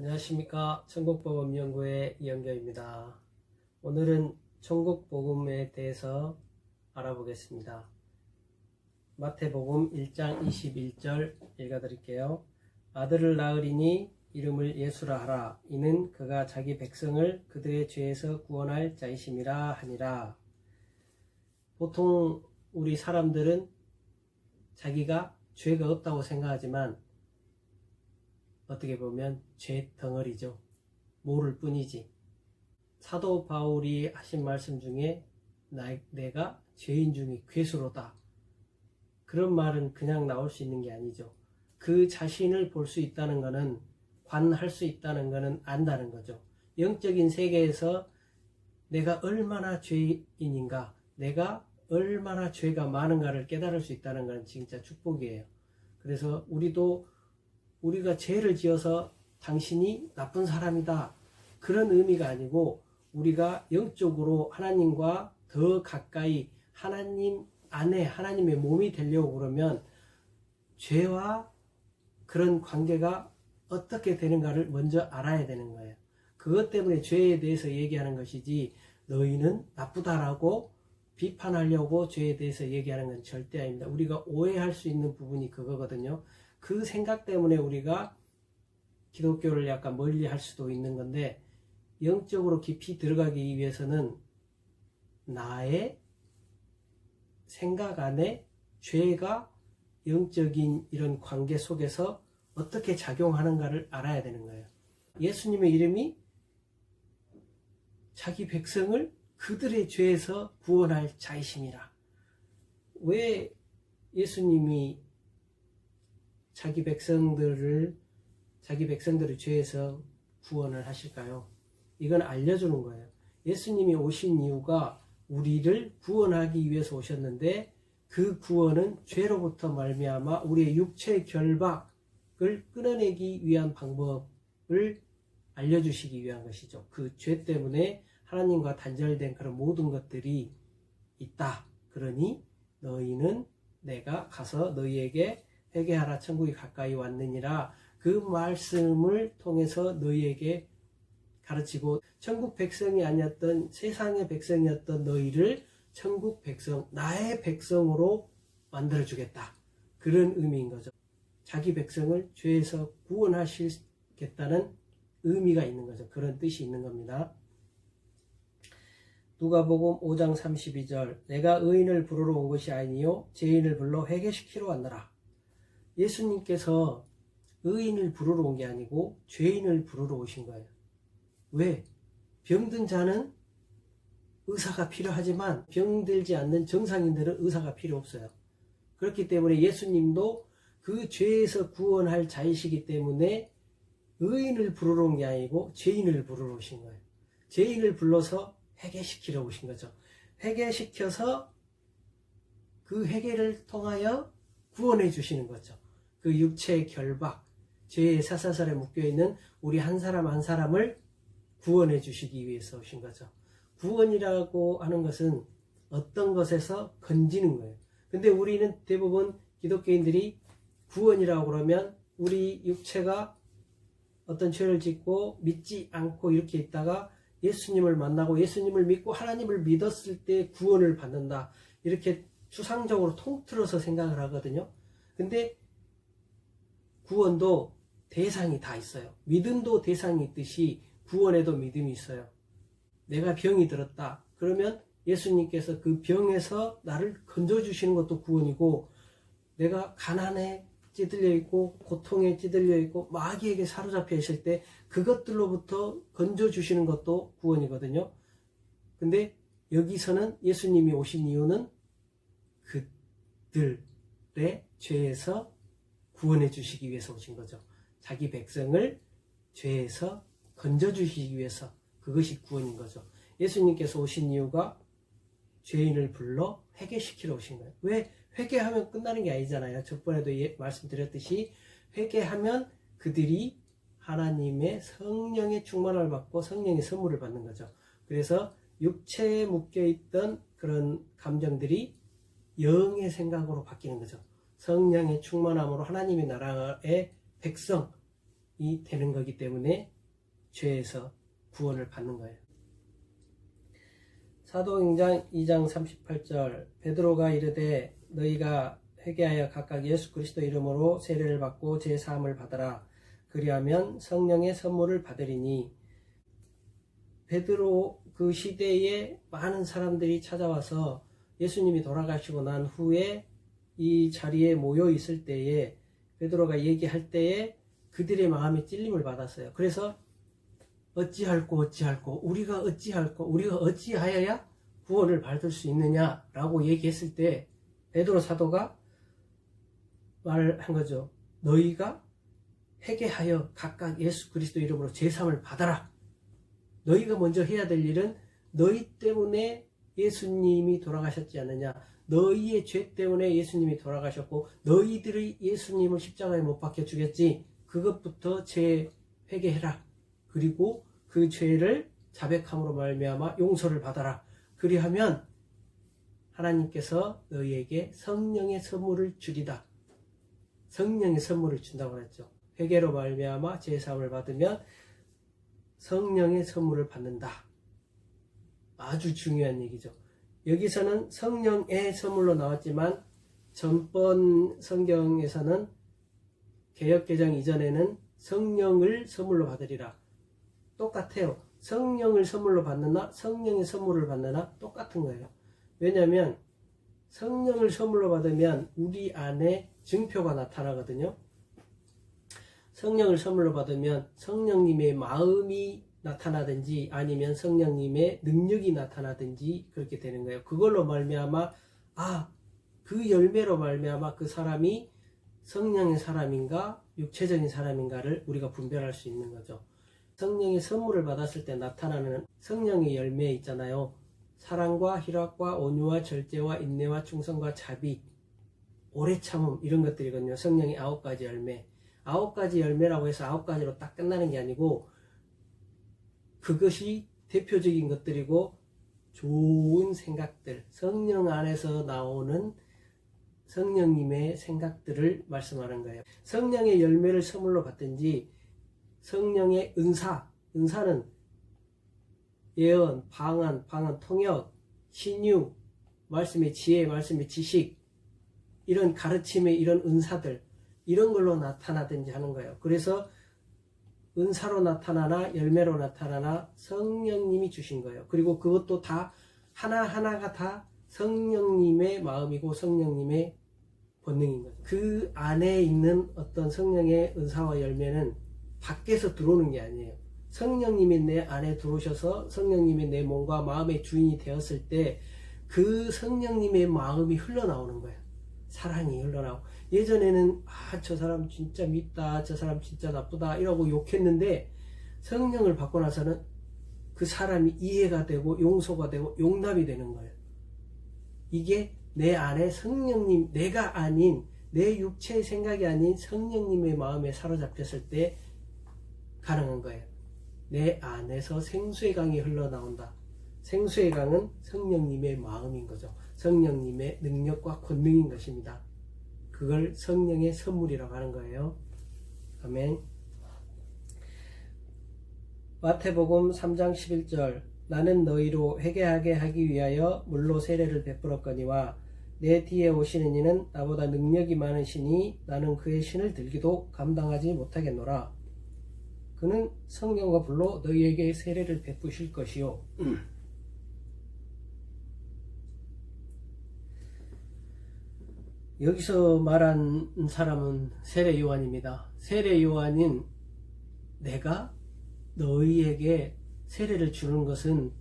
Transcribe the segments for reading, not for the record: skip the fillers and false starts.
안녕하십니까. 천국복음연구의 이영경입니다. 오늘은 천국복음에 대해서 알아보겠습니다. 마태복음 1장 21절 읽어드릴게요. 아들을 낳으리니 이름을 예수라 하라. 이는 그가 자기 백성을 그들의 죄에서 구원할 자이심이라 하니라. 보통 우리 사람들은 자기가 죄가 없다고 생각하지만 어떻게 보면 죄 덩어리죠. 모를 뿐이지. 사도 바울이 하신 말씀 중에 내가 죄인 중에 괴수로다. 그런 말은 그냥 나올 수 있는 게 아니죠. 그 자신을 볼 수 있다는 것은, 관할 수 있다는 것은 안다는 거죠. 영적인 세계에서 내가 얼마나 죄인인가, 내가 얼마나 죄가 많은가를 깨달을 수 있다는 것은 진짜 축복이에요. 그래서 우리가 죄를 지어서 당신이 나쁜 사람이다, 그런 의미가 아니고, 우리가 영적으로 하나님과 더 가까이 하나님 안에 하나님의 몸이 되려고 그러면 죄와 그런 관계가 어떻게 되는가를 먼저 알아야 되는 거예요. 그것 때문에 죄에 대해서 얘기하는 것이지, 너희는 나쁘다라고 비판하려고 죄에 대해서 얘기하는 건 절대 아닙니다. 우리가 오해할 수 있는 부분이 그거거든요. 그 생각 때문에 우리가 기독교를 약간 멀리 할 수도 있는 건데, 영적으로 깊이 들어가기 위해서는 나의 생각 안에 죄가 영적인 이런 관계 속에서 어떻게 작용하는가를 알아야 되는 거예요. 예수님의 이름이 자기 백성을 그들의 죄에서 구원할 자이심이라. 왜 예수님이 자기 백성들의 죄에서 구원을 하실까요? 이건 알려주는 거예요. 예수님이 오신 이유가 우리를 구원하기 위해서 오셨는데, 그 구원은 죄로부터 말미암아 우리의 육체의 결박을 끊어내기 위한 방법을 알려주시기 위한 것이죠. 그 죄 때문에 하나님과 단절된 그런 모든 것들이 있다. 그러니 너희는 내가 가서 너희에게 회개하라, 천국이 가까이 왔느니라, 그 말씀을 통해서 너희에게 가르치고, 천국 백성이 아니었던 세상의 백성이었던 너희를 천국 백성, 나의 백성으로 만들어주겠다, 그런 의미인 거죠. 자기 백성을 죄에서 구원하시겠다는 의미가 있는 거죠. 그런 뜻이 있는 겁니다. 누가복음 5장 32절, 내가 의인을 부르러 온 것이 아니요 죄인을 불러 회개시키러 왔노라. 예수님께서 의인을 부르러 온 게 아니고 죄인을 부르러 오신 거예요. 왜? 병든 자는 의사가 필요하지만 병들지 않는 정상인들은 의사가 필요 없어요. 그렇기 때문에 예수님도 그 죄에서 구원할 자이시기 때문에 의인을 부르러 온 게 아니고 죄인을 부르러 오신 거예요. 죄인을 불러서 회개시키러 오신 거죠. 회개시켜서 그 회개를 통하여 구원해 주시는 거죠. 그 육체의 결박, 죄의 사사설에 묶여있는 우리 한 사람 한 사람을 구원해 주시기 위해서 오신 거죠. 구원이라고 하는 것은 어떤 것에서 건지는 거예요. 근데 우리는 대부분 기독교인들이 구원이라고 그러면 우리 육체가 어떤 죄를 짓고 믿지 않고 이렇게 있다가 예수님을 만나고 예수님을 믿고 하나님을 믿었을 때 구원을 받는다, 이렇게 추상적으로 통틀어서 생각을 하거든요. 근데 구원도 대상이 다 있어요. 믿음도 대상이 있듯이 구원에도 믿음이 있어요. 내가 병이 들었다 그러면 예수님께서 그 병에서 나를 건져주시는 것도 구원이고, 내가 가난에 찌들려 있고 고통에 찌들려 있고 마귀에게 사로잡혀 있을 때 그것들로부터 건져주시는 것도 구원이거든요. 근데 여기서는 예수님이 오신 이유는 그들의 죄에서 구원해 주시기 위해서 오신 거죠. 자기 백성을 죄에서 건져주시기 위해서, 그것이 구원인 거죠. 예수님께서 오신 이유가 죄인을 불러 회개시키러 오신 거예요. 왜? 회개하면 끝나는 게 아니잖아요. 저번에도 말씀드렸듯이 회개하면 그들이 하나님의 성령의 충만을 받고 성령의 선물을 받는 거죠. 그래서 육체에 묶여있던 그런 감정들이 영의 생각으로 바뀌는 거죠. 성령의 충만함으로 하나님의 나라의 백성, 되는 거기 때문에 죄에서 구원을 받는 거예요. 사도행전 2장 38절 베드로가 이르되 너희가 회개하여 각각 예수 그리스도 이름으로 세례를 받고 제 사함을 받아라. 그리하면 성령의 선물을 받으리니. 베드로 그 시대에 많은 사람들이 찾아와서 예수님이 돌아가시고 난 후에 이 자리에 모여 있을 때에 베드로가 얘기할 때에 그들의 마음에 찔림을 받았어요. 그래서 어찌할꼬 우리가 어찌하여야 구원을 받을 수 있느냐라고 얘기했을 때 베드로 사도가 말한 거죠. 너희가 회개하여 각각 예수 그리스도 이름으로 제사함을 받아라. 너희가 먼저 해야 될 일은 너희 때문에 예수님이 돌아가셨지 않느냐. 너희의 죄 때문에 예수님이 돌아가셨고 너희들이 예수님을 십자가에 못 박혀 죽였지. 그것부터 회개해라. 그리고 그 죄를 자백함으로 말미암아 용서를 받아라. 그리하면 하나님께서 너희에게 성령의 선물을 주리다. 성령의 선물을 준다고 그랬죠. 회개로 말미암아 제사함을 받으면 성령의 선물을 받는다. 아주 중요한 얘기죠. 여기서는 성령의 선물로 나왔지만 전번 성경에서는 개역개정 이전에는 성령을 선물로 받으리라. 똑같아요. 성령을 선물로 받느나 성령의 선물을 받느나 똑같은 거예요. 왜냐하면 성령을 선물로 받으면 우리 안에 증표가 나타나거든요. 성령을 선물로 받으면 성령님의 마음이 나타나든지 아니면 성령님의 능력이 나타나든지 그렇게 되는 거예요. 그걸로 말미암아 그 열매로 말미암아 그 사람이 성령의 사람인가 육체적인 사람인가를 우리가 분별할 수 있는 거죠. 성령의 선물을 받았을 때 나타나는 성령의 열매 있잖아요. 사랑과 희락과 온유와 절제와 인내와 충성과 자비, 오래 참음 이런 것들이거든요. 성령의 9가지 열매. 9가지 열매라고 해서 9가지로 딱 끝나는 게 아니고 그것이 대표적인 것들이고 좋은 생각들, 성령 안에서 나오는 성령님의 생각들을 말씀하는 거예요. 성령의 열매를 선물로 받든지 성령의 은사는 예언, 방언, 통역, 신유, 말씀의 지혜, 말씀의 지식, 이런 가르침의 이런 은사들, 이런 걸로 나타나든지 하는 거예요. 그래서 은사로 나타나나 열매로 나타나나 성령님이 주신 거예요. 그리고 그것도 다 하나하나가 다 성령님의 마음이고 성령님의 본능인 거죠. 그 안에 있는 어떤 성령의 은사와 열매는 밖에서 들어오는 게 아니에요. 성령님이 내 안에 들어오셔서 성령님이 내 몸과 마음의 주인이 되었을 때 그 성령님의 마음이 흘러나오는 거예요. 사랑이 흘러나오고. 예전에는 저 사람 진짜 밉다, 저 사람 진짜 나쁘다 이러고 욕했는데 성령을 받고 나서는 그 사람이 이해가 되고 용서가 되고 용납이 되는 거예요. 이게 내 안에 성령님, 내가 아닌 내 육체의 생각이 아닌 성령님의 마음에 사로잡혔을 때 가능한 거예요. 내 안에서 생수의 강이 흘러나온다. 생수의 강은 성령님의 마음인 거죠. 성령님의 능력과 권능인 것입니다. 그걸 성령의 선물이라고 하는 거예요. 아멘. 마태복음 3장 11절 나는 너희로 회개하게 하기 위하여 물로 세례를 베풀었거니와 내 뒤에 오시는 이는 나보다 능력이 많으시니 나는 그의 신을 들기도 감당하지 못하겠노라. 그는 성령과 불로 너희에게 세례를 베푸실 것이요. 여기서 말한 사람은 세례 요한입니다. 세례 요한인 내가 너희에게 세례를 주는 것은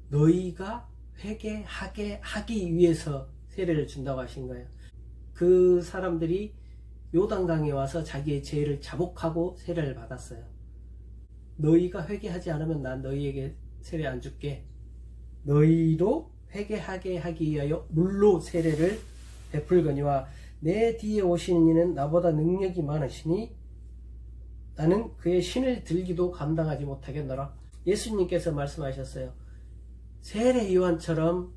너희가 회개하게 하기 위해서 세례를 준다고 하신 거예요. 그 사람들이 요단강에 와서 자기의 죄를 자복하고 세례를 받았어요. 너희가 회개하지 않으면 난 너희에게 세례 안 줄게. 너희로 회개하게 하기 위하여 물로 세례를 베풀거니와 내 뒤에 오시는 이는 나보다 능력이 많으시니 나는 그의 신을 들기도 감당하지 못하겠노라. 예수님께서 말씀하셨어요. 세례 요한처럼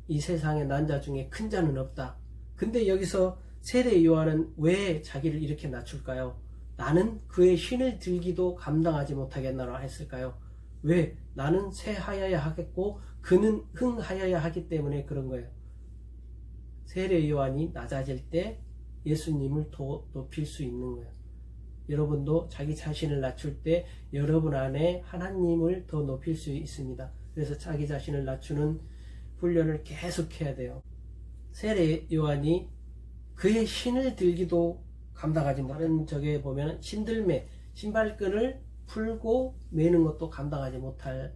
이 세상에 난 자 중에 큰 자는 없다. 근데 여기서 세례 요한은 왜 자기를 이렇게 낮출까요? 나는 그의 신을 들기도 감당하지 못하겠나라 했을까요? 왜? 나는 쇠하여야 하겠고 그는 흥하여야 하기 때문에 그런 거예요. 세례 요한이 낮아질 때 예수님을 더 높일 수 있는 거예요. 여러분도 자기 자신을 낮출 때 여러분 안에 하나님을 더 높일 수 있습니다. 그래서 자기 자신을 낮추는 훈련을 계속해야 돼요. 세례 요한이 그의 신을 들기도 감당하지 못하는, 다른 저게 보면 신들매, 신발끈을 풀고 매는 것도 감당하지 못할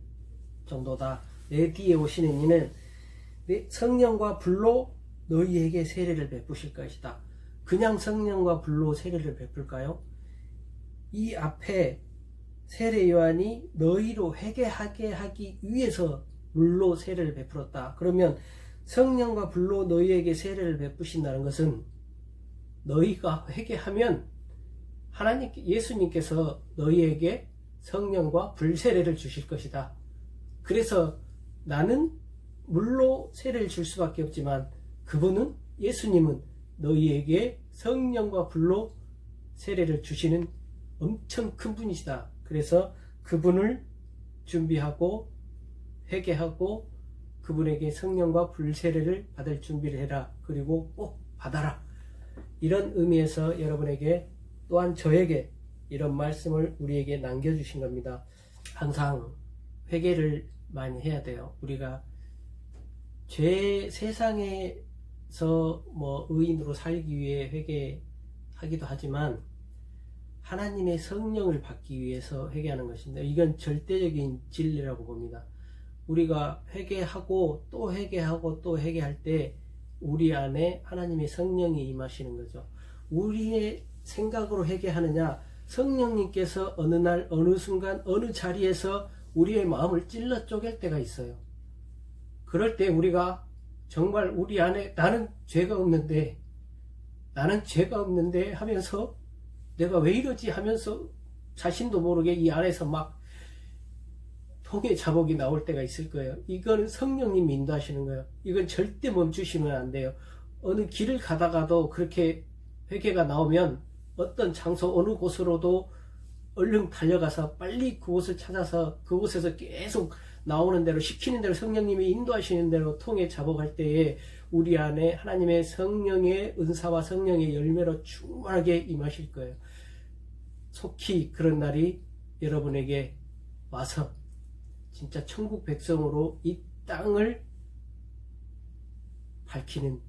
정도다. 내 뒤에 오시는 이는 성령과 불로 너희에게 세례를 베푸실 것이다. 그냥 성령과 불로 세례를 베풀까요? 이 앞에 세례 요한이 너희로 회개하게 하기 위해서 물로 세례를 베풀었다. 그러면 성령과 불로 너희에게 세례를 베푸신다는 것은 너희가 회개하면 예수님께서 너희에게 성령과 불 세례를 주실 것이다. 그래서 나는 물로 세례를 줄 수밖에 없지만 그분은, 예수님은 너희에게 성령과 불로 세례를 주시는 엄청 큰 분이시다. 그래서 그분을 준비하고 회개하고 그분에게 성령과 불 세례를 받을 준비를 해라. 그리고 꼭 받아라. 이런 의미에서 여러분에게, 또한 저에게 이런 말씀을 우리에게 남겨주신 겁니다. 항상 회개를 많이 해야 돼요. 우리가 세상에서 의인으로 살기 위해 회개하기도 하지만 하나님의 성령을 받기 위해서 회개하는 것입니다. 이건 절대적인 진리라고 봅니다. 우리가 회개하고 또 회개하고 또 회개할 때 우리 안에 하나님의 성령이 임하시는 거죠. 우리의 생각으로 회개하느냐, 성령님께서 어느 날 어느 순간 어느 자리에서 우리의 마음을 찔러 쪼갤 때가 있어요. 그럴 때 우리가 정말 우리 안에 나는 죄가 없는데 하면서 내가 왜 이러지 하면서 자신도 모르게 이 안에서 막 통의 자복이 나올 때가 있을 거예요. 이건 성령님이 인도하시는 거예요. 이건 절대 멈추시면 안 돼요. 어느 길을 가다가도 그렇게 회개가 나오면 어떤 장소 어느 곳으로도 얼른 달려가서 빨리 그곳을 찾아서 그곳에서 계속 나오는 대로, 시키는 대로, 성령님이 인도하시는 대로 통에 자복할 때에 우리 안에 하나님의 성령의 은사와 성령의 열매로 충만하게 임하실 거예요. 속히 그런 날이 여러분에게 와서 진짜 천국 백성으로 이 땅을 밝히는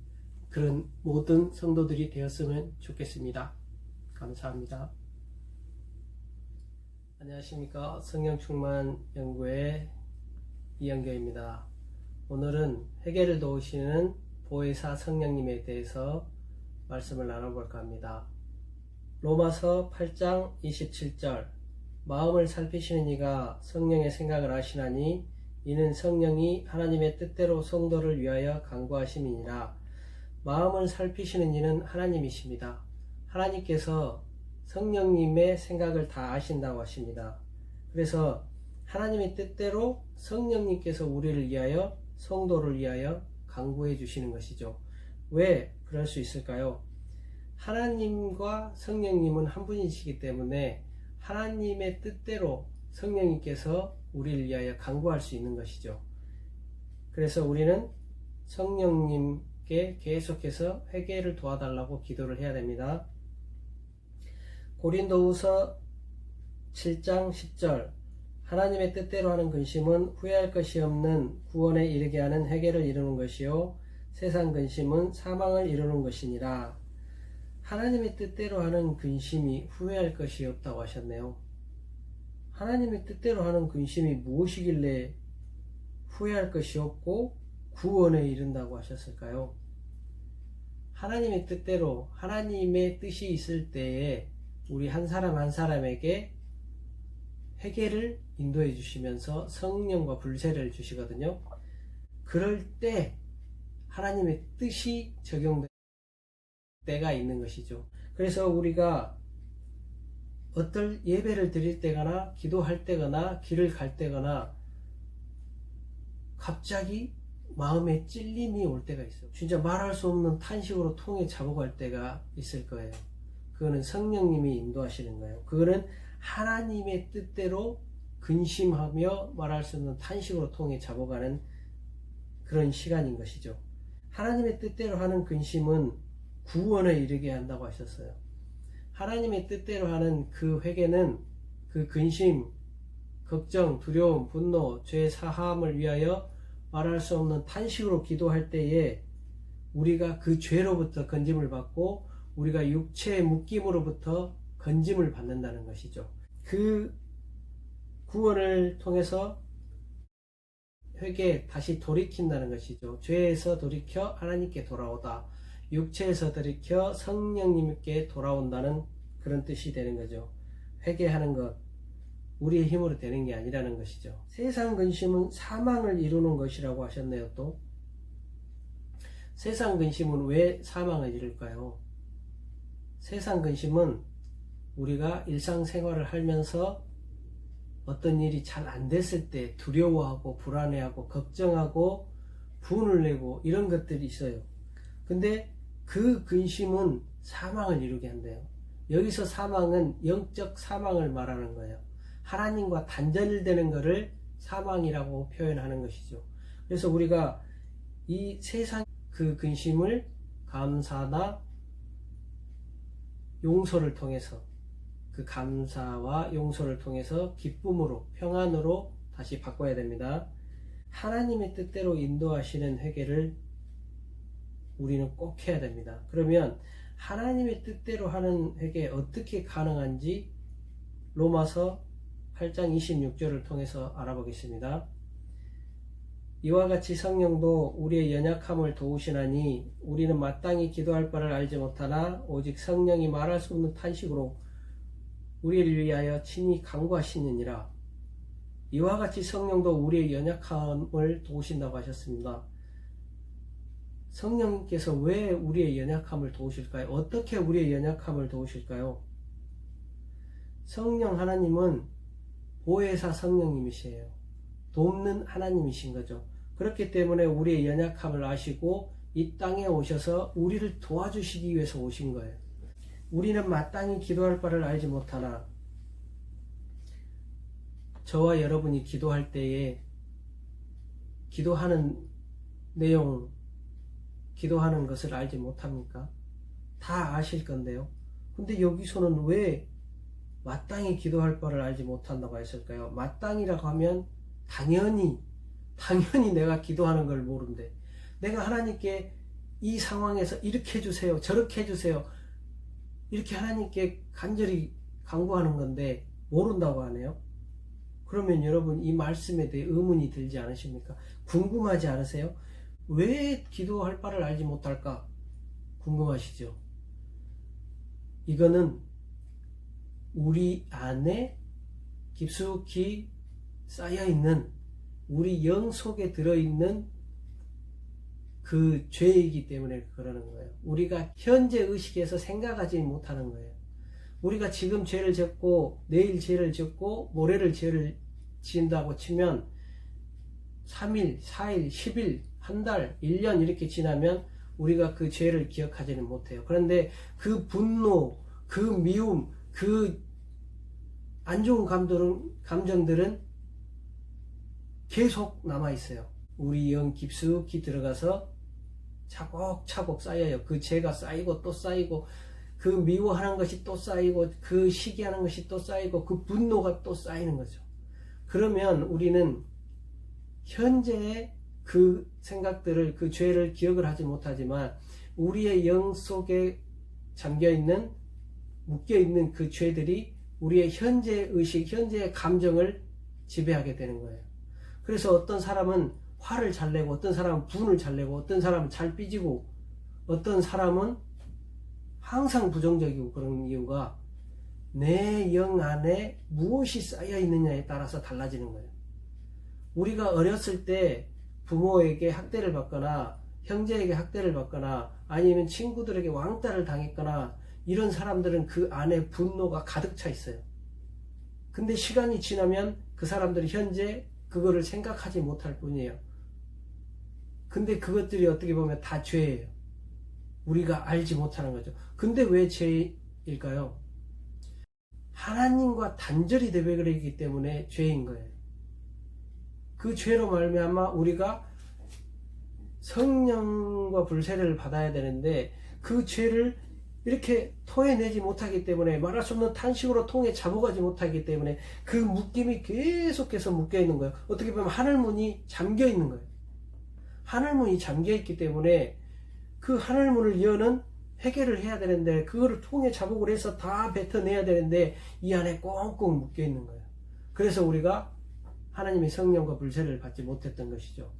그런 모든 성도들이 되었으면 좋겠습니다. 감사합니다. 안녕하십니까. 성령충만 연구의 이영교입니다. 오늘은 회개를 도우시는 보혜사 성령님에 대해서 말씀을 나눠볼까 합니다. 로마서 8장 27절, 마음을 살피시는 이가 성령의 생각을 아시나니 이는 성령이 하나님의 뜻대로 성도를 위하여 간구하심이니라. 마음을 살피시는 이는 하나님이십니다. 하나님께서 성령님의 생각을 다 아신다고 하십니다. 그래서 하나님의 뜻대로 성령님께서 우리를 위하여, 성도를 위하여 간구해 주시는 것이죠. 왜 그럴 수 있을까요? 하나님과 성령님은 한 분이시기 때문에 하나님의 뜻대로 성령님께서 우리를 위하여 간구할 수 있는 것이죠. 그래서 우리는 성령님께 계속해서 회개를 도와달라고 기도를 해야 됩니다. 고린도후서 7장 10절, 하나님의 뜻대로 하는 근심은 후회할 것이 없는 구원에 이르게 하는 회개를 이루는 것이요 세상 근심은 사망을 이루는 것이니라. 하나님의 뜻대로 하는 근심이 후회할 것이 없다고 하셨네요. 하나님의 뜻대로 하는 근심이 무엇이길래 후회할 것이 없고 구원에 이른다고 하셨을까요? 하나님의 뜻대로, 하나님의 뜻이 있을 때에 우리 한 사람 한 사람에게 회개를 인도해 주시면서 성령과 불세를 주시거든요. 그럴 때 하나님의 뜻이 적용될 때가 있는 것이죠. 그래서 우리가 어떨 예배를 드릴 때거나 기도할 때거나 길을 갈 때거나 갑자기 마음에 찔림이 올 때가 있어요. 진짜 말할 수 없는 탄식으로 통에 잡아갈 때가 있을 거예요. 그거는 성령님이 인도하시는 거예요. 그거는 하나님의 뜻대로 근심하며 말할 수 없는 탄식으로 통해 잡아가는 그런 시간인 것이죠. 하나님의 뜻대로 하는 근심은 구원에 이르게 한다고 하셨어요. 하나님의 뜻대로 하는 그 회개는 그 근심, 걱정, 두려움, 분노, 죄 사함을 위하여 말할 수 없는 탄식으로 기도할 때에 우리가 그 죄로부터 건짐을 받고 우리가 육체의 묶임으로부터 건짐을 받는다는 것이죠. 그 구원을 통해서 회개 다시 돌이킨다는 것이죠. 죄에서 돌이켜 하나님께 돌아오다. 육체에서 돌이켜 성령님께 돌아온다는 그런 뜻이 되는 거죠. 회개하는 것 우리의 힘으로 되는 게 아니라는 것이죠. 세상 근심은 사망을 이루는 것이라고 하셨네요. 또 세상 근심은 왜 사망을 이룰까요? 세상 근심은 우리가 일상생활을 하면서 어떤 일이 잘 안 됐을 때 두려워하고 불안해하고 걱정하고 분을 내고 이런 것들이 있어요. 근데 그 근심은 사망을 이루게 한대요. 여기서 사망은 영적 사망을 말하는 거예요. 하나님과 단절되는 것을 사망이라고 표현하는 것이죠. 그래서 우리가 이 세상 그 근심을 감사나 용서를 통해서 그 감사와 용서를 통해서 기쁨으로 평안으로 다시 바꿔야 됩니다. 하나님의 뜻대로 인도하시는 회개를 우리는 꼭 해야 됩니다. 그러면 하나님의 뜻대로 하는 회개 어떻게 가능한지 로마서 8장 26절을 통해서 알아보겠습니다. 이와 같이 성령도 우리의 연약함을 도우시나니 우리는 마땅히 기도할 바를 알지 못하나 오직 성령이 말할 수 없는 탄식으로 우리를 위하여 친히 간구하시느니라. 이와 같이 성령도 우리의 연약함을 도우신다고 하셨습니다. 성령님께서 왜 우리의 연약함을 도우실까요? 어떻게 우리의 연약함을 도우실까요? 성령 하나님은 보혜사 성령님이시에요. 돕는 하나님이신 거죠. 그렇기 때문에 우리의 연약함을 아시고 이 땅에 오셔서 우리를 도와주시기 위해서 오신 거예요. 우리는 마땅히 기도할 바를 알지 못하나 저와 여러분이 기도할 때에 기도하는 내용, 기도하는 것을 알지 못합니까? 다 아실 건데요. 근데 여기서는 왜 마땅히 기도할 바를 알지 못한다고 했을까요? 마땅히라고 하면 당연히 내가 기도하는 걸 모른대. 내가 하나님께 이 상황에서 이렇게 해주세요, 저렇게 해주세요, 이렇게 하나님께 간절히 간구하는 건데 모른다고 하네요. 그러면 여러분 이 말씀에 대해 의문이 들지 않으십니까? 궁금하지 않으세요? 왜 기도할 바를 알지 못할까? 궁금하시죠? 이거는 우리 안에 깊숙이 쌓여있는 우리 영 속에 들어있는 그 죄이기 때문에 그러는 거예요. 우리가 현재 의식에서 생각하지 못하는 거예요. 우리가 지금 죄를 짓고 내일 죄를 짓고 모레를 죄를 지은다고 치면 3일, 4일, 10일, 한 달, 1년 이렇게 지나면 우리가 그 죄를 기억하지는 못해요. 그런데 그 분노, 그 미움, 그 안 좋은 감정들은 계속 남아있어요. 우리 영 깊숙이 들어가서 차곡차곡 쌓여요. 그 죄가 쌓이고 또 쌓이고 그 미워하는 것이 또 쌓이고 그 시기하는 것이 또 쌓이고 그 분노가 또 쌓이는 거죠. 그러면 우리는 현재의 그 생각들을, 그 죄를 기억을 하지 못하지만 우리의 영 속에 잠겨있는, 묶여있는 그 죄들이 우리의 현재 의식, 현재의 감정을 지배하게 되는 거예요. 그래서 어떤 사람은 화를 잘 내고, 어떤 사람은 분을 잘 내고, 어떤 사람은 잘 삐지고, 어떤 사람은 항상 부정적이고, 그런 이유가 내 영 안에 무엇이 쌓여 있느냐에 따라서 달라지는 거예요. 우리가 어렸을 때 부모에게 학대를 받거나 형제에게 학대를 받거나 아니면 친구들에게 왕따를 당했거나 이런 사람들은 그 안에 분노가 가득 차 있어요. 근데 시간이 지나면 그 사람들이 현재 그거를 생각하지 못할 뿐이에요. 근데 그것들이 어떻게 보면 다 죄예요. 우리가 알지 못하는 거죠. 근데 왜 죄인 죄일까요? 하나님과 단절이 되어버리기 때문에 죄인 거예요. 그 죄로 말미암아 우리가 성령과 불세례를 받아야 되는데 그 죄를 이렇게 토해내지 못하기 때문에 말할 수 없는 탄식으로 통에 잡아가지 못하기 때문에 그 묶임이 계속해서 묶여 있는 거예요. 어떻게 보면 하늘문이 잠겨 있는 거예요. 하늘문이 잠겨 있기 때문에 그 하늘문을 여는 해결을 해야 되는데 그거를 통에 자복을 해서 다 뱉어내야 되는데 이 안에 꽁꽁 묶여 있는 거예요. 그래서 우리가 하나님의 성령과 불세례를 받지 못했던 것이죠.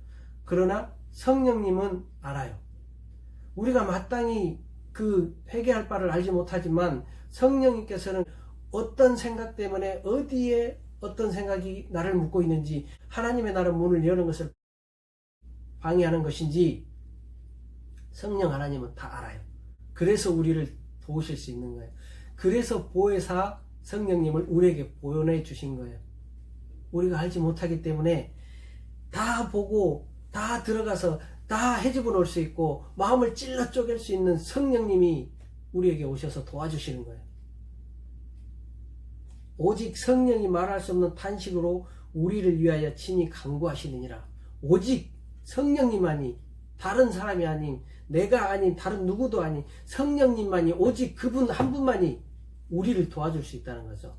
그러나 성령님은 알아요. 우리가 마땅히 그 회개할 바를 알지 못하지만 성령님께서는 어떤 생각 때문에 어디에 어떤 생각이 나를 묶고 있는지, 하나님의 나라 문을 여는 것을 방해하는 것인지 성령 하나님은 다 알아요. 그래서 우리를 도우실 수 있는 거예요. 그래서 보혜사 성령님을 우리에게 보여내 주신 거예요. 우리가 알지 못하기 때문에 다 보고 다 들어가서 다 헤집어 놓을 수 있고 마음을 찔러 쪼갤 수 있는 성령님이 우리에게 오셔서 도와주시는 거예요. 오직 성령이 말할 수 없는 탄식으로 우리를 위하여 친히 간구하시느니라. 오직 성령님만이, 다른 사람이 아닌, 내가 아닌 다른 누구도 아닌 성령님만이, 오직 그분 한 분만이 우리를 도와줄 수 있다는 거죠.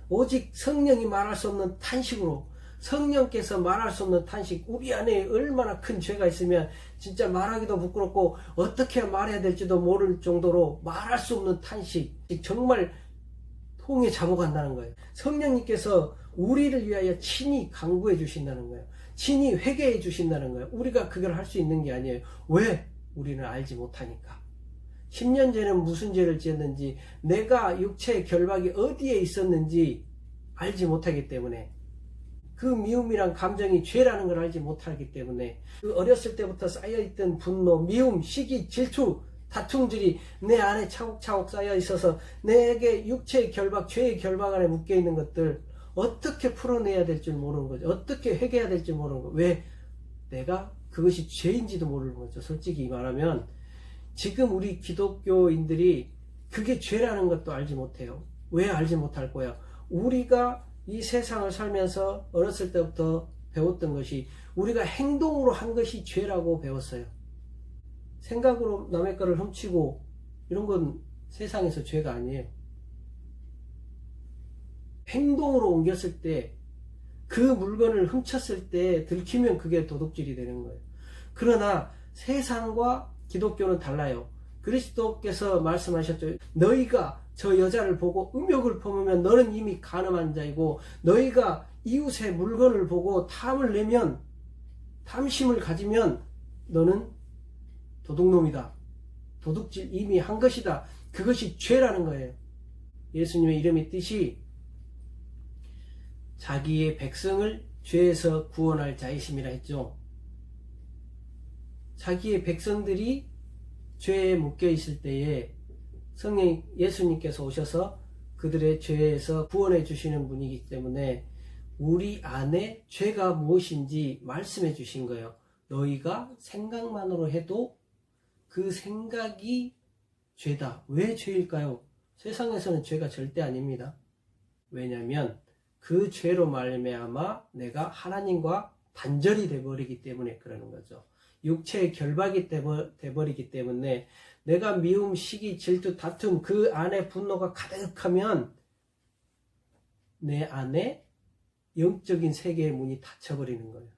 오직 성령이 말할 수 없는 탄식으로, 성령께서 말할 수 없는 탄식, 우리 안에 얼마나 큰 죄가 있으면 진짜 말하기도 부끄럽고 어떻게 말해야 될지도 모를 정도로 말할 수 없는 탄식, 정말 통에 잡아간다는 거예요. 성령님께서 우리를 위하여 친히 간구해 주신다는 거예요. 친히 회개해 주신다는 거예요. 우리가 그걸 할 수 있는 게 아니에요. 왜? 우리는 알지 못하니까. 10년 전에는 무슨 죄를 지었는지, 내가 육체의 결박이 어디에 있었는지 알지 못하기 때문에, 그 미움이란 감정이 죄라는 걸 알지 못하기 때문에, 그 어렸을 때부터 쌓여있던 분노, 미움, 시기, 질투, 다툼들이 내 안에 차곡차곡 쌓여 있어서 내게 육체의 결박, 죄의 결박 안에 묶여있는 것들 어떻게 풀어내야 될 줄 모르는 거죠. 어떻게 회개해야 될 줄 모르는 거죠. 왜? 내가 그것이 죄인지도 모르는 거죠. 솔직히 말하면 지금 우리 기독교인들이 그게 죄라는 것도 알지 못해요. 왜 알지 못할 거야? 우리가 이 세상을 살면서 어렸을 때부터 배웠던 것이, 우리가 행동으로 한 것이 죄라고 배웠어요. 생각으로 남의 거를 훔치고 이런 건 세상에서 죄가 아니에요. 행동으로 옮겼을 때, 그 물건을 훔쳤을 때 들키면 그게 도둑질이 되는 거예요. 그러나 세상과 기독교는 달라요. 그리스도께서 말씀하셨죠. 너희가 저 여자를 보고 음욕을 품으면 너는 이미 간음한 자이고, 너희가 이웃의 물건을 보고 탐을 내면, 탐심을 가지면 너는 도둑놈이다. 도둑질 이미 한 것이다. 그것이 죄라는 거예요. 예수님의 이름의 뜻이 자기의 백성을 죄에서 구원할 자이심이라 했죠. 자기의 백성들이 죄에 묶여 있을 때에 성령 예수님께서 오셔서 그들의 죄에서 구원해 주시는 분이기 때문에 우리 안에 죄가 무엇인지 말씀해 주신 거예요. 너희가 생각만으로 해도 그 생각이 죄다. 왜 죄일까요? 세상에서는 죄가 절대 아닙니다. 왜냐하면 그 죄로 말미암아 내가 하나님과 단절이 되어버리기 때문에 그러는 거죠. 육체의 결박이 되어버리기 때문에, 내가 미움, 시기, 질투, 다툼, 그 안에 분노가 가득하면 내 안에 영적인 세계의 문이 닫혀버리는 거예요.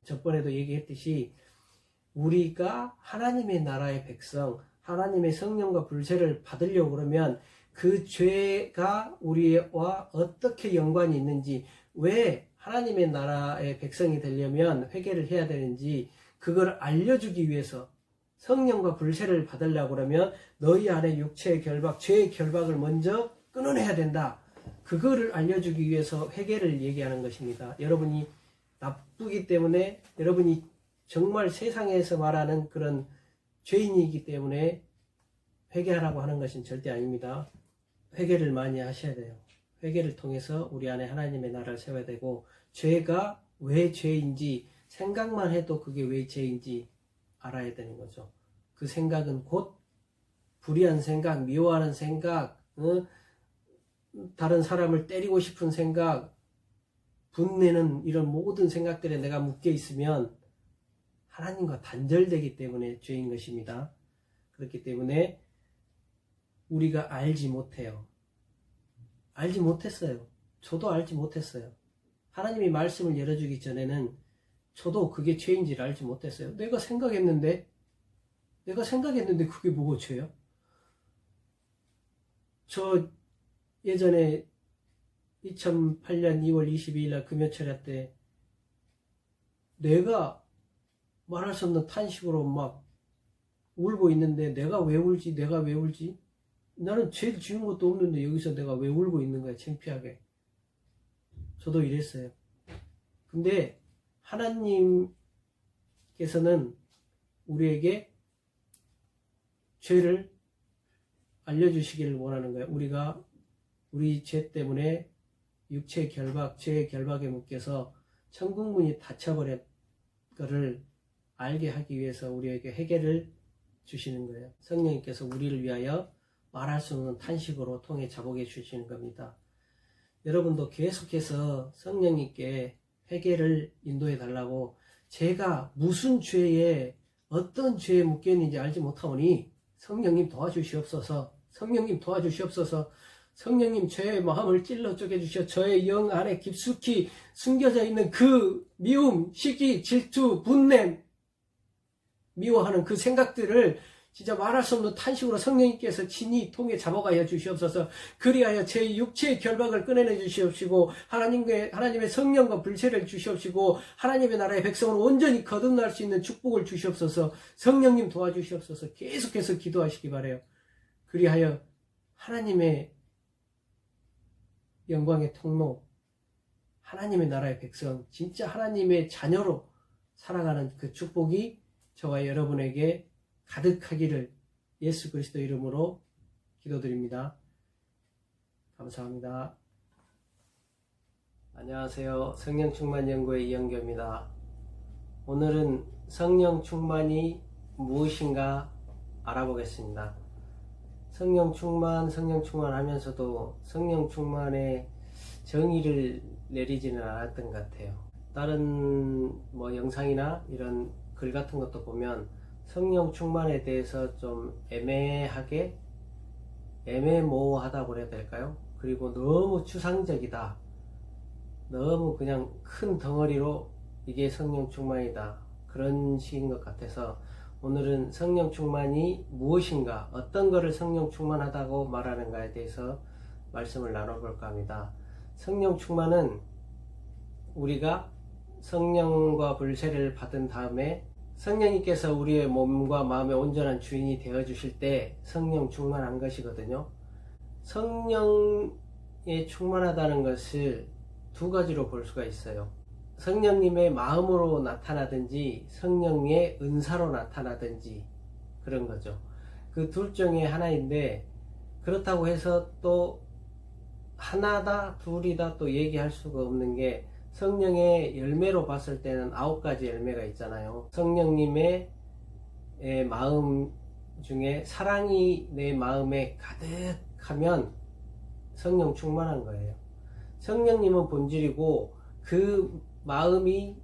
저번에도 얘기했듯이 우리가 하나님의 나라의 백성, 하나님의 성령과 불세를 받으려고 그러면 그 죄가 우리와 어떻게 연관이 있는지, 왜 하나님의 나라의 백성이 되려면 회개를 해야 되는지 그걸 알려주기 위해서, 성령과 불세를 받으려고 그러면 너희 안에 육체의 결박, 죄의 결박을 먼저 끊어내야 된다. 그거를 알려주기 위해서 회개를 얘기하는 것입니다. 여러분이 나쁘기 때문에, 여러분이 정말 세상에서 말하는 그런 죄인이기 때문에 회개하라고 하는 것은 절대 아닙니다. 회개를 많이 하셔야 돼요. 회개를 통해서 우리 안에 하나님의 나라를 세워야 되고, 죄가 왜 죄인지 생각만 해도 그게 왜 죄인지 알아야 되는 거죠. 그 생각은 곧 불의한 생각, 미워하는 생각, 어? 다른 사람을 때리고 싶은 생각, 분내는 이런 모든 생각들에 내가 묶여 있으면 하나님과 단절되기 때문에 죄인 것입니다. 그렇기 때문에 우리가 알지 못해요. 알지 못했어요. 저도 알지 못했어요. 하나님이 말씀을 열어주기 전에는 저도 그게 죄인지를 알지 못했어요. 내가 생각했는데 그게 뭐가 죄야? 저 예전에 2008년 2월 22일 날 금요철야 때 내가 말할 수 없는 탄식으로 막 울고 있는데 내가 왜 울지? 나는 죄 지은 것도 없는데 여기서 내가 왜 울고 있는 거야, 창피하게. 저도 이랬어요. 근데 하나님께서는 우리에게 죄를 알려주시기를 원하는 거예요. 우리가 우리 죄 때문에 육체의 결박, 죄의 결박에 묶여서 천국문이 닫혀버린 것을 알게 하기 위해서 우리에게 해결을 주시는 거예요. 성령님께서 우리를 위하여 말할 수 없는 탄식으로 통해 자복해 주시는 겁니다. 여러분도 계속해서 성령님께 회개를 인도해 달라고, 제가 무슨 죄에 어떤 죄에 묶여 있는지 알지 못하오니 성령님 도와주시옵소서. 성령님 저의 마음을 찔러 쪼개주셔. 저의 영 안에 깊숙이 숨겨져 있는 그 미움, 시기, 질투, 분냄, 미워하는 그 생각들을 진짜 말할 수 없는 탄식으로 성령님께서 친히 통해 잡아가여 주시옵소서. 그리하여 제 육체의 결박을 끊어내 주시옵시고 하나님의 성령과 불체를 주시옵시고 하나님의 나라의 백성을 온전히 거듭날 수 있는 축복을 주시옵소서. 성령님 도와주시옵소서. 계속해서 기도하시기 바라요. 그리하여 하나님의 영광의 통로, 하나님의 나라의 백성, 진짜 하나님의 자녀로 살아가는 그 축복이 저와 여러분에게 가득하기를 예수 그리스도 이름으로 기도드립니다. 감사합니다. 안녕하세요. 성령 충만 연구의 이영교입니다. 오늘은 성령 충만이 무엇인가 알아보겠습니다. 성령 충만 하면서도 성령 충만의 정의를 내리지는 않았던 것 같아요. 다른 영상이나 이런 글 같은 것도 보면 성령 충만에 대해서 좀 애매모호하다고 해야 될까요? 그리고 너무 추상적이다. 너무 그냥 큰 덩어리로 이게 성령 충만이다. 그런 식인 것 같아서 오늘은 성령 충만이 무엇인가, 어떤 것을 성령 충만하다고 말하는가에 대해서 말씀을 나눠볼까 합니다. 성령 충만은 우리가 성령과 불세를 받은 다음에 성령님께서 우리의 몸과 마음의 온전한 주인이 되어주실 때 성령 충만한 것이거든요. 성령에 충만하다는 것을 두 가지로 볼 수가 있어요. 성령님의 마음으로 나타나든지 성령의 은사로 나타나든지 그런 거죠. 그 둘 중에 하나인데, 그렇다고 해서 또 하나다 둘이다 또 얘기할 수가 없는 게, 성령의 열매로 봤을 때는 9가지 열매가 있잖아요. 성령님의 마음 중에 사랑이 내 마음에 가득하면 성령 충만한 거예요. 성령님은 본질이고 그 마음이,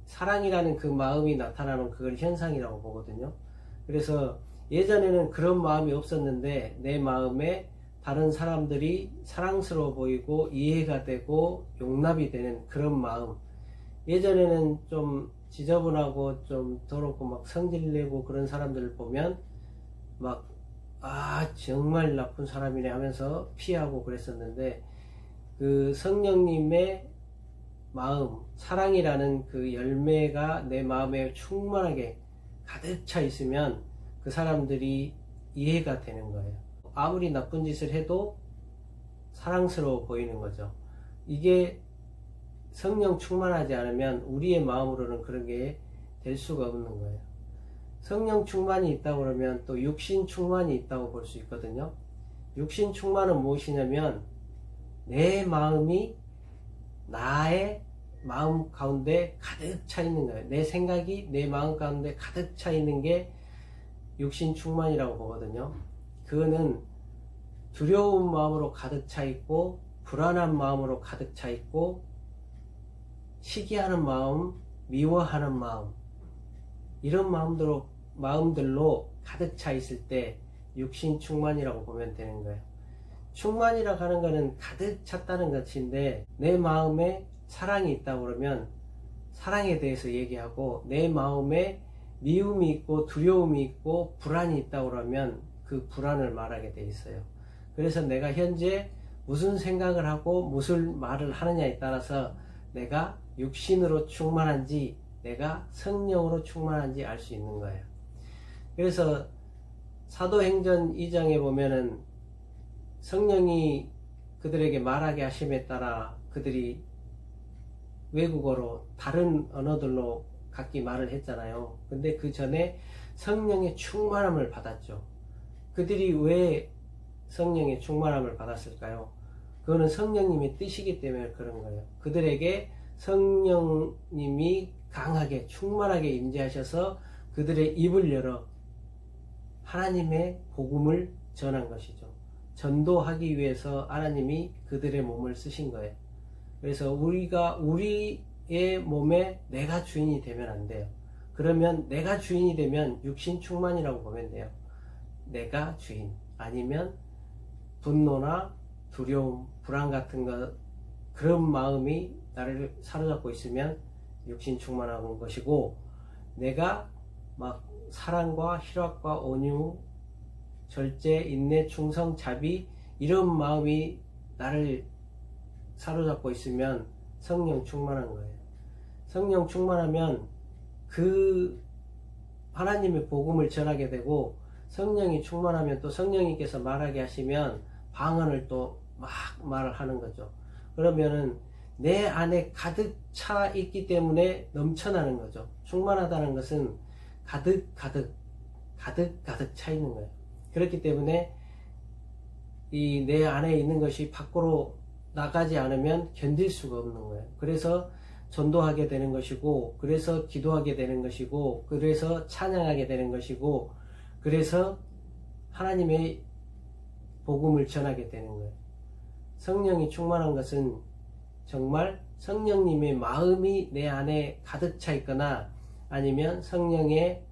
사랑이라는 그 마음이 나타나는 그걸 현상이라고 보거든요. 그래서 예전에는 그런 마음이 없었는데 내 마음에 다른 사람들이 사랑스러워 보이고 이해가 되고 용납이 되는 그런 마음. 예전에는 좀 지저분하고 좀 더럽고 막 성질내고 그런 사람들을 보면 막 정말 나쁜 사람이네 하면서 피하고 그랬었는데, 그 성령님의 마음, 사랑이라는 그 열매가 내 마음에 충만하게 가득 차 있으면 그 사람들이 이해가 되는 거예요. 아무리 나쁜 짓을 해도 사랑스러워 보이는 거죠. 이게 성령 충만하지 않으면 우리의 마음으로는 그런 게 될 수가 없는 거예요. 성령 충만이 있다고 그러면 또 육신 충만이 있다고 볼 수 있거든요. 육신 충만은 무엇이냐면 내 마음이 나의 마음 가운데 가득 차 있는 거예요. 내 생각이 내 마음 가운데 가득 차 있는 게 육신 충만이라고 보거든요. 그거는 두려운 마음으로 가득 차 있고, 불안한 마음으로 가득 차 있고, 시기하는 마음, 미워하는 마음, 이런 마음들로 가득 차 있을 때 육신 충만이라고 보면 되는 거예요. 충만이라고 하는 것은 가득 찼다는 것인데, 내 마음에 사랑이 있다고 그러면 사랑에 대해서 얘기하고, 내 마음에 미움이 있고 두려움이 있고 불안이 있다고 그러면 그 불안을 말하게 돼 있어요. 그래서 내가 현재 무슨 생각을 하고 무슨 말을 하느냐에 따라서 내가 육신으로 충만한지 내가 성령으로 충만한지 알 수 있는 거예요. 그래서 사도행전 2장에 보면은 성령이 그들에게 말하게 하심에 따라 그들이 외국어로 다른 언어들로 각기 말을 했잖아요. 근데 그 전에 성령의 충만함을 받았죠. 그들이 왜 성령의 충만함을 받았을까요? 그거는 성령님의 뜻이기 때문에 그런 거예요. 그들에게 성령님이 강하게 충만하게 임재하셔서 그들의 입을 열어 하나님의 복음을 전한 것이죠. 전도하기 위해서 하나님이 그들의 몸을 쓰신 거예요. 그래서 우리의 몸에 내가 주인이 되면 안 돼요. 그러면 내가 주인이 되면 육신 충만이라고 보면 돼요. 내가 주인, 아니면 분노나 두려움, 불안 같은 것, 그런 마음이 나를 사로잡고 있으면 육신 충만한 것이고, 내가 막 사랑과 희락과 온유, 절제, 인내, 충성, 자비, 이런 마음이 나를 사로잡고 있으면 성령 충만한 거예요. 성령 충만하면 그 하나님의 복음을 전하게 되고, 성령이 충만하면 또 성령님께서 말하게 하시면 방언을 또 막 말을 하는 거죠. 그러면은 내 안에 가득 차 있기 때문에 넘쳐나는 거죠. 충만하다는 것은 가득 차 있는 거예요. 그렇기 때문에 이 내 안에 있는 것이 밖으로 나가지 않으면 견딜 수가 없는 거예요. 그래서 전도하게 되는 것이고, 그래서 기도하게 되는 것이고, 그래서 찬양하게 되는 것이고, 그래서 하나님의 복음을 전하게 되는 거예요. 성령이 충만한 것은 정말 성령님의 마음이 내 안에 가득 차 있거나, 아니면 성령님의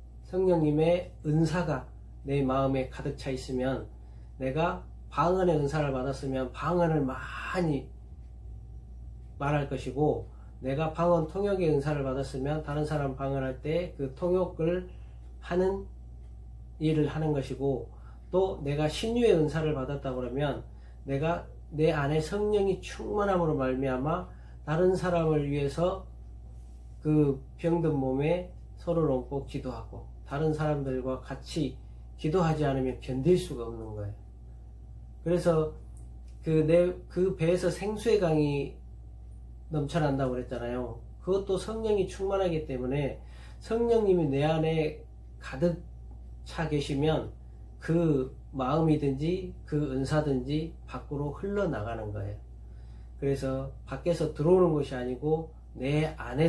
은사가 내 마음에 가득 차 있으면, 내가 방언의 은사를 받았으면 방언을 많이 말할 것이고, 내가 방언 통역의 은사를 받았으면 다른 사람 방언할 때 그 통역을 하는 일을 하는 것이고, 또 내가 신유의 은사를 받았다 그러면 내가 내 안에 성령이 충만함으로 말미암아 다른 사람을 위해서 그 병든 몸에 손을 얹고 기도하고, 다른 사람들과 같이 기도하지 않으면 견딜 수가 없는 거예요. 그래서 그 배에서 생수의 강이 넘쳐난다고 그랬잖아요. 그것도 성령이 충만하기 때문에, 성령님이 내 안에 가득 차 계시면 그 마음이든지 그 은사든지 밖으로 흘러나가는 거예요. 그래서 밖에서 들어오는 것이 아니고 내 안에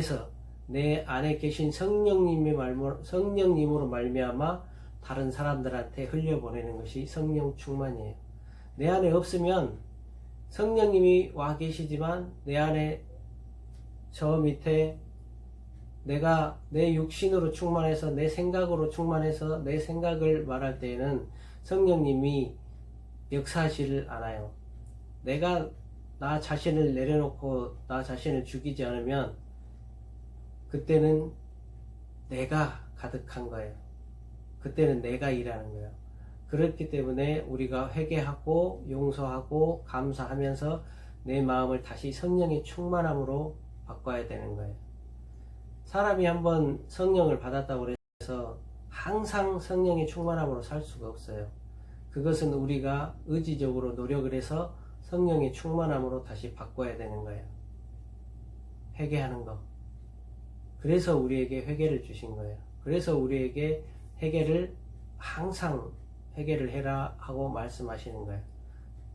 계신 성령님으로 말미암아 다른 사람들한테 흘려보내는 것이 성령 충만이에요. 내 안에 없으면 성령님이 와 계시지만 내 안에 저 밑에 내가 내 육신으로 충만해서 내 생각으로 충만해서 내 생각을 말할 때에는 성령님이 역사하지를 않아요. 내가 나 자신을 내려놓고 나 자신을 죽이지 않으면 그때는 내가 가득한 거예요. 그때는 내가 일하는 거예요. 그렇기 때문에 우리가 회개하고 용서하고 감사하면서 내 마음을 다시 성령의 충만함으로 바꿔야 되는 거예요. 사람이 한번 성령을 받았다고 해서 항상 성령의 충만함으로 살 수가 없어요. 그것은 우리가 의지적으로 노력을 해서 성령의 충만함으로 다시 바꿔야 되는 거예요. 회개하는 거. 그래서 우리에게 회개를 주신 거예요. 그래서 우리에게 항상 회개를 해라 하고 말씀하시는 거예요.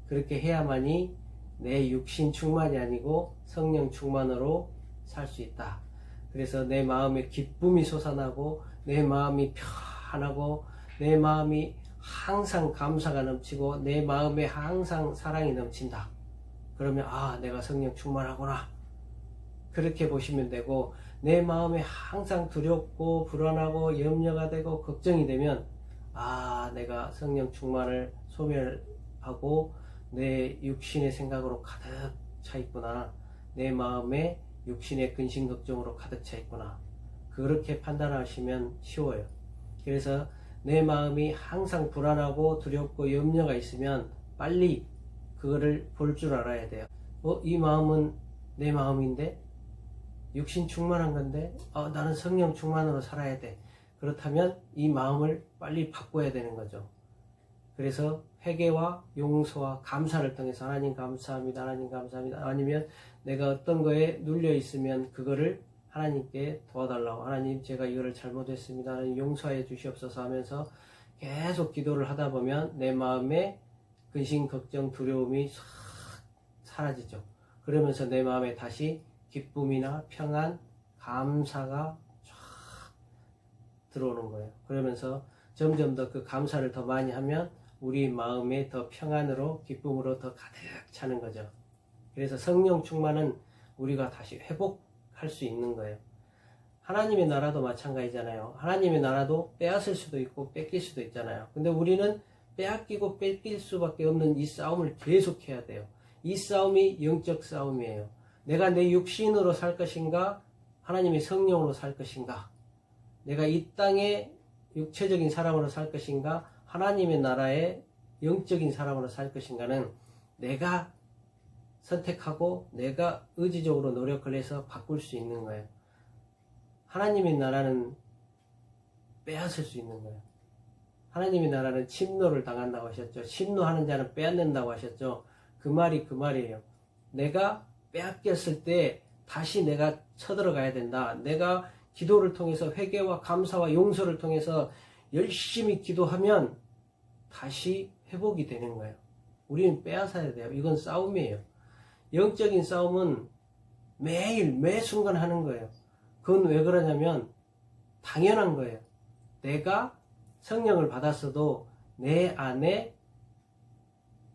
그렇게 해야만이 내 육신 충만이 아니고 성령 충만으로 살 수 있다. 그래서 내 마음에 기쁨이 솟아나고 내 마음이 편하고 내 마음이 항상 감사가 넘치고 내 마음에 항상 사랑이 넘친다. 그러면 내가 성령 충만하구나. 그렇게 보시면 되고, 내 마음에 항상 두렵고 불안하고 염려가 되고 걱정이 되면 내가 성령 충만을 소멸하고 내 육신의 생각으로 가득 차 있구나. 내 마음에 육신의 근심 걱정으로 가득 차 있구나. 그렇게 판단하시면 쉬워요. 그래서 내 마음이 항상 불안하고 두렵고 염려가 있으면 빨리 그거를 볼 줄 알아야 돼요. 이 마음은 내 마음인데, 육신 충만한 건데, 나는 성령 충만으로 살아야 돼. 그렇다면 이 마음을 빨리 바꿔야 되는 거죠. 그래서 회개와 용서와 감사를 통해서 하나님 감사합니다, 하나님 감사합니다. 아니면 내가 어떤 거에 눌려 있으면 그거를 하나님께 도와달라고, 하나님 제가 이거를 잘못했습니다, 하나님 용서해 주시옵소서 하면서 계속 기도를 하다 보면 내 마음에 근심, 걱정, 두려움이 싹 사라지죠. 그러면서 내 마음에 다시 기쁨이나 평안, 감사가 쫙 들어오는 거예요. 그러면서 점점 더 그 감사를 더 많이 하면 우리 마음에 더 평안으로 기쁨으로 더 가득 차는 거죠. 그래서 성령 충만은 우리가 다시 회복할 수 있는 거예요. 하나님의 나라도 마찬가지잖아요. 하나님의 나라도 빼앗을 수도 있고 뺏길 수도 있잖아요. 근데 우리는 빼앗기고 뺏길 수밖에 없는 이 싸움을 계속해야 돼요. 이 싸움이 영적 싸움이에요. 내가 내 육신으로 살 것인가, 하나님의 성령으로 살 것인가, 내가 이 땅에 육체적인 사람으로 살 것인가, 하나님의 나라의 영적인 사람으로 살 것인가는 내가 선택하고 내가 의지적으로 노력을 해서 바꿀 수 있는 거예요. 하나님의 나라는 빼앗을 수 있는 거예요. 하나님의 나라는 침노를 당한다고 하셨죠. 침노하는 자는 빼앗는다고 하셨죠. 그 말이 그 말이에요. 내가 빼앗겼을 때 다시 내가 쳐들어가야 된다. 내가 기도를 통해서 회개와 감사와 용서를 통해서 열심히 기도하면 다시 회복이 되는 거예요. 우리는 빼앗아야 돼요. 이건 싸움이에요. 영적인 싸움은 매일 매 순간 하는 거예요. 그건 왜 그러냐면 당연한 거예요. 내가 성령을 받았어도 내 안에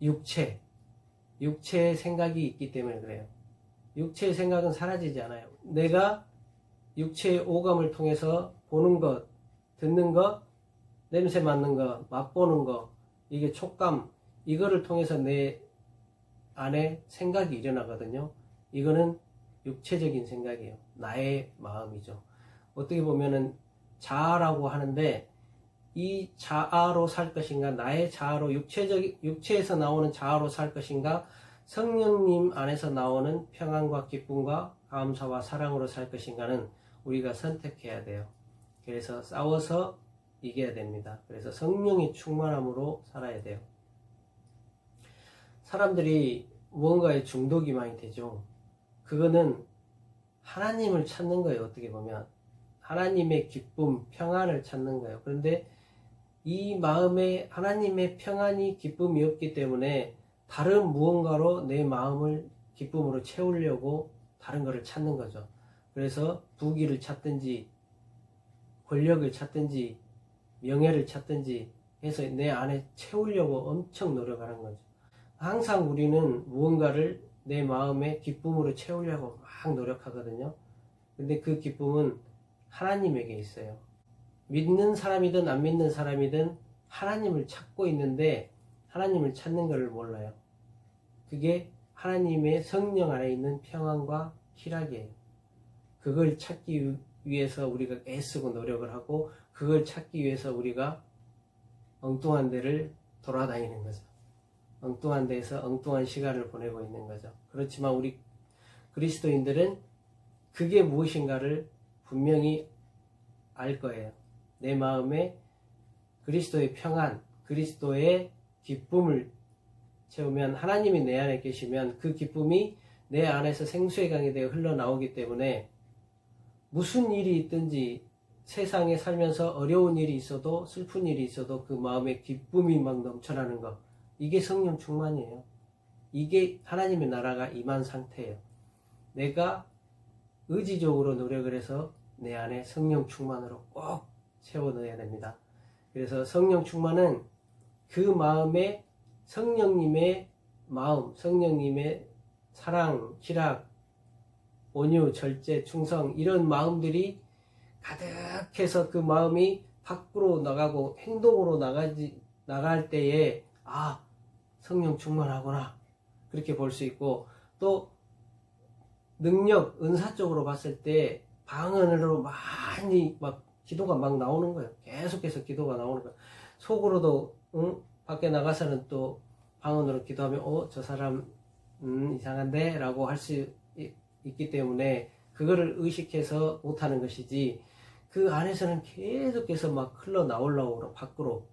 육체의 생각이 있기 때문에 그래요. 육체의 생각은 사라지지 않아요. 내가 육체의 오감을 통해서 보는 것, 듣는 것, 냄새 맡는 것, 맛보는 것, 이게 촉감, 이거를 통해서 내 안에 생각이 일어나거든요. 이거는 육체적인 생각이에요. 나의 마음이죠. 어떻게 보면은 자아라고 하는데, 이 자아로 살 것인가, 나의 자아로 육체에서 나오는 자아로 살 것인가, 성령님 안에서 나오는 평안과 기쁨과 감사와 사랑으로 살 것인가는 우리가 선택해야 돼요. 그래서 싸워서 이겨야 됩니다. 그래서 성령의 충만함으로 살아야 돼요. 사람들이 무언가에 중독이 많이 되죠. 그거는 하나님을 찾는 거예요. 어떻게 보면 하나님의 기쁨, 평안을 찾는 거예요. 그런데 이 마음에 하나님의 평안이, 기쁨이 없기 때문에 다른 무언가로 내 마음을 기쁨으로 채우려고 다른 것을 찾는 거죠. 그래서 부귀를 찾든지 권력을 찾든지 명예를 찾든지 해서 내 안에 채우려고 엄청 노력하는 거죠. 항상 우리는 무언가를 내 마음에 기쁨으로 채우려고 막 노력하거든요. 근데 그 기쁨은 하나님에게 있어요. 믿는 사람이든 안 믿는 사람이든 하나님을 찾고 있는데 하나님을 찾는 것을 몰라요. 그게 하나님의 성령 안에 있는 평안과 희락이에요. 그걸 찾기 위해서 우리가 애쓰고 노력을 하고, 그걸 찾기 위해서 우리가 엉뚱한 데를 돌아다니는 거죠. 엉뚱한 데에서 엉뚱한 시간을 보내고 있는 거죠. 그렇지만 우리 그리스도인들은 그게 무엇인가를 분명히 알 거예요. 내 마음에 그리스도의 평안, 그리스도의 기쁨을 채우면, 하나님이 내 안에 계시면 그 기쁨이 내 안에서 생수의 강이 되어 흘러나오기 때문에 무슨 일이 있든지, 세상에 살면서 어려운 일이 있어도 슬픈 일이 있어도 그 마음에 기쁨이 막 넘쳐나는 것, 이게 성령 충만이에요. 이게 하나님의 나라가 임한 상태예요. 내가 의지적으로 노력을 해서 내 안에 성령 충만으로 꼭 채워 넣어야 됩니다. 그래서 성령 충만은 그 마음에 성령님의 마음, 성령님의 사랑, 희락, 온유, 절제, 충성 이런 마음들이 가득해서 그 마음이 밖으로 나가고 행동으로 나갈 때에 성령 충만하구나 그렇게 볼 수 있고, 또 능력, 은사 쪽으로 봤을 때 방언으로 많이 막 기도가 막 나오는 거예요. 계속해서 기도가 나오는 거예요. 속으로도 밖에 나가서는 또 방언으로 기도하면 저 사람 이상한데 라고 할 수 있기 때문에 그거를 의식해서 못하는 것이지, 그 안에서는 계속해서 막 흘러나오려고 밖으로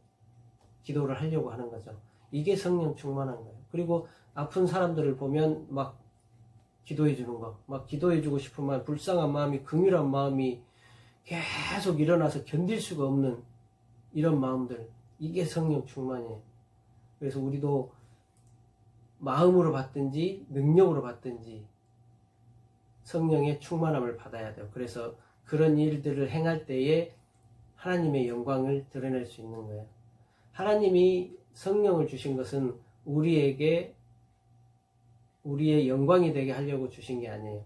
기도를 하려고 하는 거죠. 이게 성령 충만한 거예요. 그리고 아픈 사람들을 보면 막 기도해 주는 거, 막 기도해 주고 싶은 마음, 불쌍한 마음이, 긍휼한 마음이 계속 일어나서 견딜 수가 없는 이런 마음들, 이게 성령 충만이에요. 그래서 우리도 마음으로 받든지 능력으로 받든지 성령의 충만함을 받아야 돼요. 그래서 그런 일들을 행할 때에 하나님의 영광을 드러낼 수 있는 거예요. 하나님이 성령을 주신 것은 우리에게 우리의 영광이 되게 하려고 주신 게 아니에요.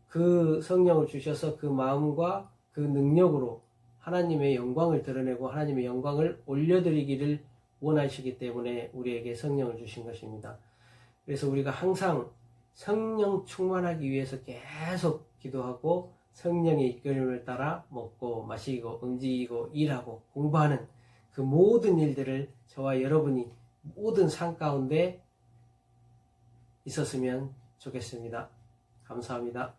그 성령을 주셔서 그 마음과 그 능력으로 하나님의 영광을 드러내고 하나님의 영광을 올려드리기를 원하시기 때문에 우리에게 성령을 주신 것입니다. 그래서 우리가 항상 성령 충만하기 위해서 계속 기도하고 성령의 이끌림을 따라 먹고 마시고 움직이고 일하고 공부하는 그 모든 일들을 저와 여러분이 모든 삶 가운데 있었으면 좋겠습니다. 감사합니다.